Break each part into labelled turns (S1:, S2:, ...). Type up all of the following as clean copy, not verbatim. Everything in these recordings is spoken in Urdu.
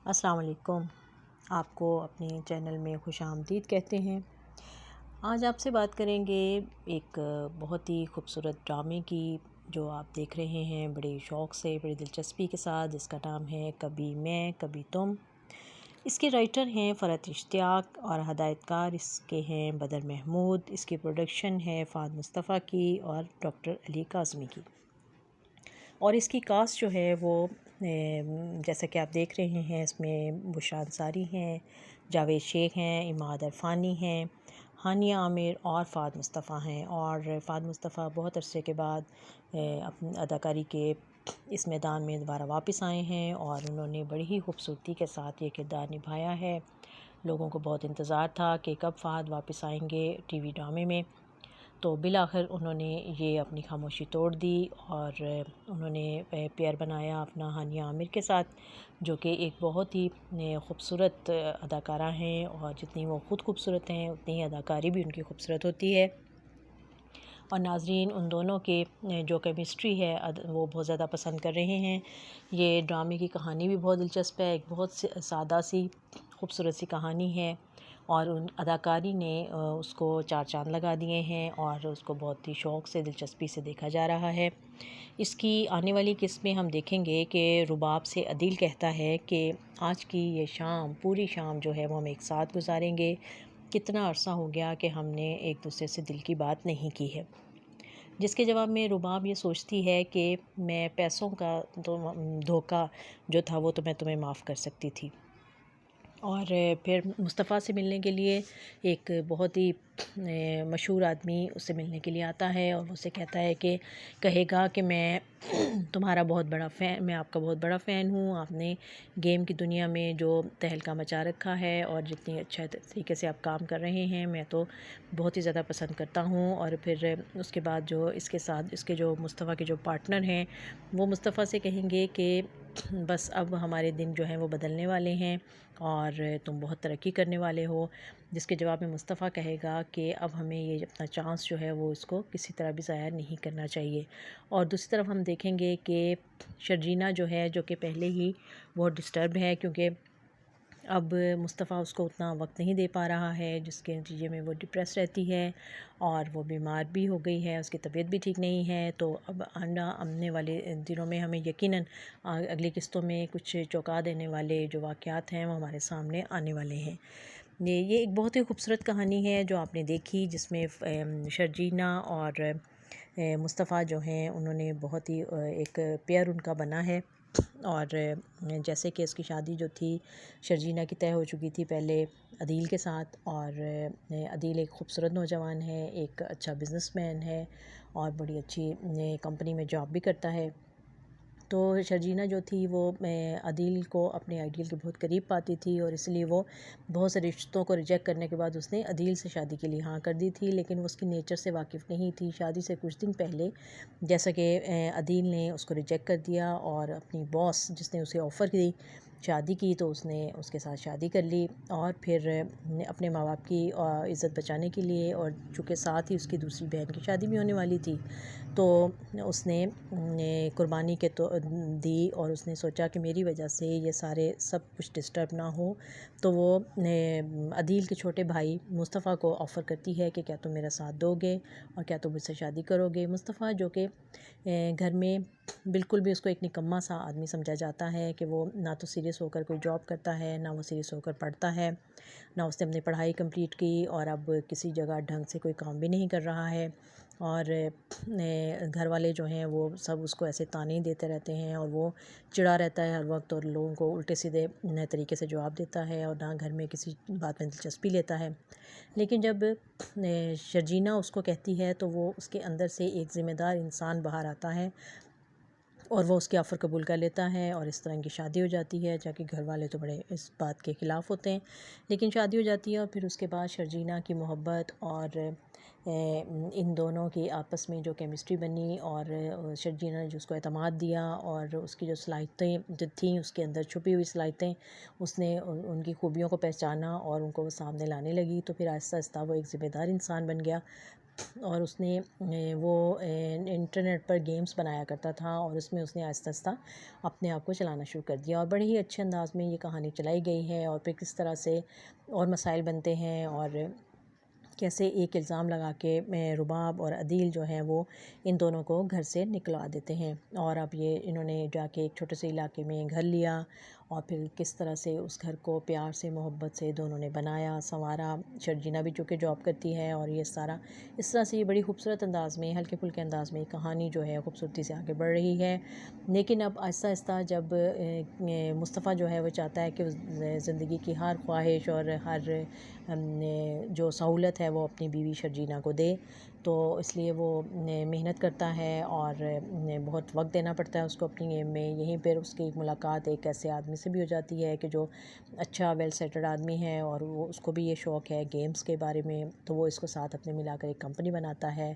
S1: السلام علیکم۔ آپ کو اپنے چینل میں خوش آمدید کہتے ہیں۔ آج آپ سے بات کریں گے ایک بہت ہی خوبصورت ڈرامے کی، جو آپ دیکھ رہے ہیں بڑے شوق سے، بڑی دلچسپی کے ساتھ، جس کا نام ہے کبھی میں کبھی تم۔ اس کے رائٹر ہیں فرحت اشتیاق اور ہدایت کار اس کے ہیں بدر محمود۔ اس کی پروڈکشن ہے فہد مصطفیٰ کی اور ڈاکٹر علی کاظمی کی، اور اس کی کاسٹ جو ہے وہ جیسا کہ آپ دیکھ رہے ہیں، اس میں بشریٰ انصاری ہیں، جاوید شیخ ہیں، عماد عرفانی ہیں، ہانیہ عامر اور فہد مصطفیٰ ہیں۔ اور فہد مصطفیٰ بہت عرصے کے بعد اپنی اداکاری کے اس میدان میں دوبارہ واپس آئے ہیں، اور انہوں نے بڑی ہی خوبصورتی کے ساتھ یہ کردار نبھایا ہے۔ لوگوں کو بہت انتظار تھا کہ کب فہد واپس آئیں گے ٹی وی ڈرامے میں، تو بالآخر انہوں نے یہ اپنی خاموشی توڑ دی اور انہوں نے پیئر بنایا اپنا ہانیہ عامر کے ساتھ، جو کہ ایک بہت ہی خوبصورت اداکارہ ہیں، اور جتنی وہ خود خوبصورت ہیں اتنی ہی اداکاری بھی ان کی خوبصورت ہوتی ہے۔ اور ناظرین ان دونوں کے جو کیمسٹری ہے وہ بہت زیادہ پسند کر رہے ہیں۔ یہ ڈرامے کی کہانی بھی بہت دلچسپ ہے، ایک بہت سادہ سی خوبصورت سی کہانی ہے، اور ان اداکاری نے اس کو چار چاند لگا دیے ہیں، اور اس کو بہت ہی شوق سے، دلچسپی سے دیکھا جا رہا ہے۔ اس کی آنے والی قسط میں ہم دیکھیں گے کہ رباب سے عدیل کہتا ہے کہ آج کی یہ شام، پوری شام جو ہے وہ ہم ایک ساتھ گزاریں گے، کتنا عرصہ ہو گیا کہ ہم نے ایک دوسرے سے دل کی بات نہیں کی ہے۔ جس کے جواب میں رباب یہ سوچتی ہے کہ میں پیسوں کا دھوکہ جو تھا وہ تو میں تمہیں معاف کر سکتی تھی۔ اور پھر مصطفیٰ سے ملنے کے لیے ایک بہت ہی مشہور آدمی اس سے ملنے کے لیے آتا ہے، اور اسے کہتا ہے کہ کہے گا کہ میں تمہارا بہت بڑا فین، میں آپ کا بہت بڑا فین ہوں، آپ نے گیم کی دنیا میں جو تہلکہ مچا رکھا ہے اور جتنی اچھا طریقے سے آپ کام کر رہے ہیں، میں تو بہت ہی زیادہ پسند کرتا ہوں۔ اور پھر اس کے بعد جو اس کے ساتھ اس کے جو مصطفیٰ کے جو پارٹنر ہیں، وہ مصطفیٰ سے کہیں گے کہ بس اب ہمارے دن جو ہیں وہ بدلنے والے ہیں، اور تم بہت ترقی کرنے والے ہو۔ جس کے جواب میں مصطفیٰ کہے گا کہ اب ہمیں یہ اپنا چانس جو ہے وہ اس کو کسی طرح بھی ضائع نہیں کرنا چاہیے۔ اور دوسری طرف ہم دیکھیں گے کہ شرجینہ جو ہے، جو کہ پہلے ہی بہت ڈسٹرب ہے، کیونکہ اب مصطفیٰ اس کو اتنا وقت نہیں دے پا رہا ہے، جس کے نتیجے میں وہ ڈپریس رہتی ہے، اور وہ بیمار بھی ہو گئی ہے، اس کی طبیعت بھی ٹھیک نہیں ہے۔ تو اب آنے والے دنوں میں ہمیں یقیناً اگلی قسطوں میں کچھ چونکا دینے والے جو واقعات ہیں وہ ہمارے سامنے آنے والے ہیں۔ یہ ایک بہت ہی خوبصورت کہانی ہے جو آپ نے دیکھی، جس میں شرجینہ اور مصطفیٰ جو ہیں انہوں نے بہت ہی ایک پیئر ان کا بنا ہے۔ اور جیسے کہ اس کی شادی جو تھی شرجینہ کی طے ہو چکی تھی پہلے عدیل کے ساتھ، اور عدیل ایک خوبصورت نوجوان ہے، ایک اچھا بزنس مین ہے، اور بڑی اچھی کمپنی میں جاب بھی کرتا ہے۔ تو شرجینہ جو تھی وہ عدیل کو اپنے آئیڈیل کے بہت قریب پاتی تھی، اور اس لیے وہ بہت سے رشتوں کو ریجیکٹ کرنے کے بعد اس نے عدیل سے شادی کے لیے ہاں کر دی تھی، لیکن وہ اس کی نیچر سے واقف نہیں تھی۔ شادی سے کچھ دن پہلے جیسا کہ عدیل نے اس کو ریجیکٹ کر دیا، اور اپنی باس جس نے اسے آفر کی شادی کی، تو اس نے اس کے ساتھ شادی کر لی، اور پھر اپنے ماں باپ کی عزت بچانے کے لیے، اور چونکہ ساتھ ہی اس کی دوسری بہن کی شادی بھی ہونے والی تھی، تو اس نے قربانی کے دی، اور اس نے سوچا کہ میری وجہ سے یہ سب کچھ ڈسٹرب نہ ہو، تو وہ عدیل کے چھوٹے بھائی مصطفیٰ کو آفر کرتی ہے کہ کیا تم میرا ساتھ دو گے، اور کیا تم مجھ سے شادی کرو گے۔ مصطفیٰ جو کہ گھر میں بالکل بھی اس کو ایک نکما سا آدمی سمجھا جاتا ہے، کہ وہ نہ تو سیریس ہو کر کوئی جاب کرتا ہے، نہ وہ سیریس ہو کر پڑھتا ہے، نہ اس نے اپنی پڑھائی کمپلیٹ کی، اور اب کسی جگہ ڈھنگ سے کوئی کام بھی نہیں کر رہا ہے، اور گھر والے جو ہیں وہ سب اس کو ایسے طعنے دیتے رہتے ہیں، اور وہ چڑا رہتا ہے ہر وقت، اور لوگوں کو الٹے سیدھے نئے طریقے سے جواب دیتا ہے، اور نہ گھر میں کسی بات میں دلچسپی لیتا ہے۔ لیکن جب شرجینہ اس کو کہتی ہے تو وہ اس کے اندر سے ایک ذمہ دار انسان باہر آتا ہے، اور وہ اس کے آفر قبول کر لیتا ہے، اور اس طرح ان کی شادی ہو جاتی ہے، جبکہ گھر والے تو بڑے اس بات کے خلاف ہوتے ہیں، لیکن شادی ہو جاتی ہے۔ اور پھر اس کے بعد شرجینہ کی محبت اور ان دونوں کی آپس میں جو کیمسٹری بنی، اور شرجینہ نے جو اس کو اعتماد دیا، اور اس کی جو صلاحیتیں جو تھیں، اس کے اندر چھپی ہوئی صلاحیتیں، اس نے ان کی خوبیوں کو پہچانا اور ان کو وہ سامنے لانے لگی، تو پھر آہستہ آہستہ وہ ایک ذمہ دار انسان بن گیا۔ اور اس نے وہ انٹرنیٹ پر گیمز بنایا کرتا تھا، اور اس میں اس نے آہستہ آہستہ اپنے آپ کو چلانا شروع کر دیا، اور بڑے ہی اچھے انداز میں یہ کہانی چلائی گئی ہے، اور پھر کس طرح سے اور مسائل بنتے ہیں، اور کیسے ایک الزام لگا کے رباب اور عدیل جو ہیں وہ ان دونوں کو گھر سے نکلوا دیتے ہیں، اور اب یہ انہوں نے جا کے ایک چھوٹے سے علاقے میں گھر لیا، اور پھر کس طرح سے اس گھر کو پیار سے محبت سے دونوں نے بنایا سنوارا۔ شرجینا بھی چونکہ جاب کرتی ہے، اور یہ سارا اس طرح سے یہ بڑی خوبصورت انداز میں، ہلکے پھلکے انداز میں یہ کہانی جو ہے خوبصورتی سے آگے بڑھ رہی ہے۔ لیکن اب آہستہ آہستہ جب مصطفیٰ جو ہے وہ چاہتا ہے کہ زندگی کی ہر خواہش اور ہر جو سہولت ہے وہ اپنی بیوی شرجینا کو دے، تو اس لیے وہ محنت کرتا ہے، اور بہت وقت دینا پڑتا ہے اس کو اپنی گیم میں۔ یہیں پر اس کی ایک ملاقات ایک ایسے آدمی سے بھی ہو جاتی ہے کہ جو اچھا ویل سیٹلڈ آدمی ہے، اور وہ اس کو بھی یہ شوق ہے گیمز کے بارے میں، تو وہ اس کو ساتھ اپنے ملا کر ایک کمپنی بناتا ہے،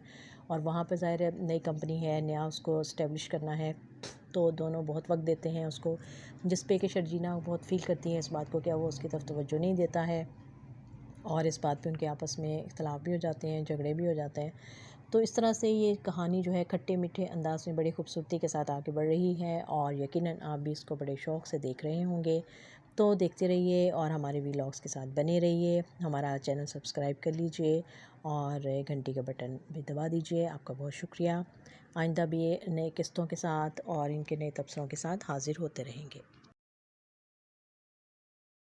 S1: اور وہاں پہ ظاہر ہے نئی کمپنی ہے، نیا اس کو اسٹیبلش کرنا ہے، تو دونوں بہت وقت دیتے ہیں اس کو، جس پہ کہ شرجینا بہت فیل کرتی ہے اس بات کو کہ وہ اس کی طرف توجہ نہیں دیتا ہے، اور اس بات پہ ان کے آپس میں اختلاف بھی ہو جاتے ہیں، جھگڑے بھی ہو جاتے ہیں۔ تو اس طرح سے یہ کہانی جو ہے کھٹے میٹھے انداز میں بڑی خوبصورتی کے ساتھ آگے بڑھ رہی ہے، اور یقیناً آپ بھی اس کو بڑے شوق سے دیکھ رہے ہوں گے، تو دیکھتے رہیے اور ہمارے ویلاگس کے ساتھ بنے رہیے۔ ہمارا چینل سبسکرائب کر لیجئے، اور گھنٹی کا بٹن بھی دبا دیجئے۔ آپ کا بہت شکریہ۔ آئندہ بھی نئے قسطوں کے ساتھ اور ان کے نئے تبصروں کے ساتھ حاضر ہوتے رہیں گے۔